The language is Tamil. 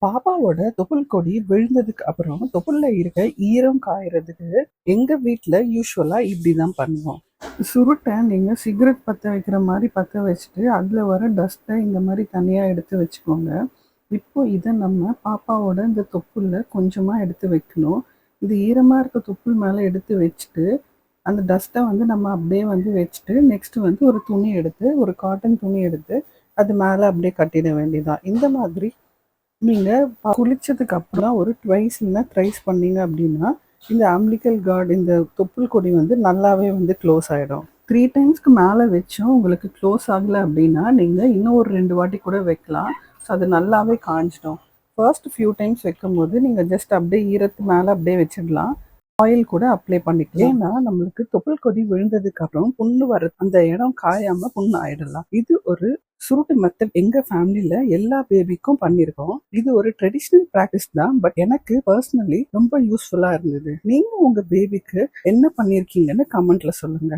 பாப்பாவோட தொப்புள் கொடி விழுந்ததுக்கு அப்புறம் தொப்புள்ல இருக்க ஈரம் காயறதுக்கு எங்க வீட்ல யூஸ்வலா இப்படிதான் பண்ணுவோம். சுருட்டை நீங்க சிகரெட் பற்ற வைக்கிற மாதிரி பற்ற வச்சுட்டு அதுல வர டஸ்ட்டை இந்த மாதிரி தனியா எடுத்து வச்சுக்கோங்க. இப்போ இதை நம்ம பாப்பாவோட இந்த தொப்புள்ள கொஞ்சமா எடுத்து வைக்கணும். இது ஈரமா இருக்க தொப்புள் மேல எடுத்து வச்சுட்டு அந்த டஸ்ட்டை நம்ம அப்படியே வச்சுட்டு நெக்ஸ்ட் ஒரு துணி எடுத்து, ஒரு காட்டன் துணி எடுத்து அது மேலே அப்படியே கட்டிட வேண்டியதான். இந்த மாதிரி நீங்கள் குளிச்சதுக்கு அப்புறம் ஒரு ட்வைஸ் இல்லைன்னா த்ரைஸ் பண்ணீங்க அப்படின்னா இந்த அம்பிளிக்கல் கார்டு, இந்த தொப்புள் கொடி நல்லாவே க்ளோஸ் ஆகிடும். 3 டைம்ஸ்க்கு மேலே வச்சும் உங்களுக்கு க்ளோஸ் ஆகலை அப்படின்னா நீங்கள் இன்னும் ஒரு 2 வாட்டி கூட வைக்கலாம். ஸோ அது நல்லாவே காஞ்சிடும். ஃபர்ஸ்ட் ஃபியூ டைம்ஸ் வைக்கும் போது நீங்கள் ஜஸ்ட் அப்படியே ஈரத்து மேலே அப்படியே வச்சிடலாம். ஆயில் கூட அப்ளை பண்ணிக்கலாம். ஏன்னா நம்மளுக்கு தொப்புள் கொடி விழுந்ததுக்கு அப்புறம் புண்ணு வர அந்த இடம் காயாம புண்ணு ஆயிடலாம். இது ஒரு சுருட்டு மெத்தட் எங்க ஃபேமிலியில எல்லா பேபிக்கும் பண்ணிருக்கோம். இது ஒரு ட்ரெடிஷ்னல் பிராக்டிஸ் தான், பட் எனக்கு பர்சனலி ரொம்ப யூஸ்ஃபுல்லா இருந்தது. நீங்க உங்க பேபிக்கு என்ன பண்ணிருக்கீங்கன்னு கமெண்ட்ல சொல்லுங்க.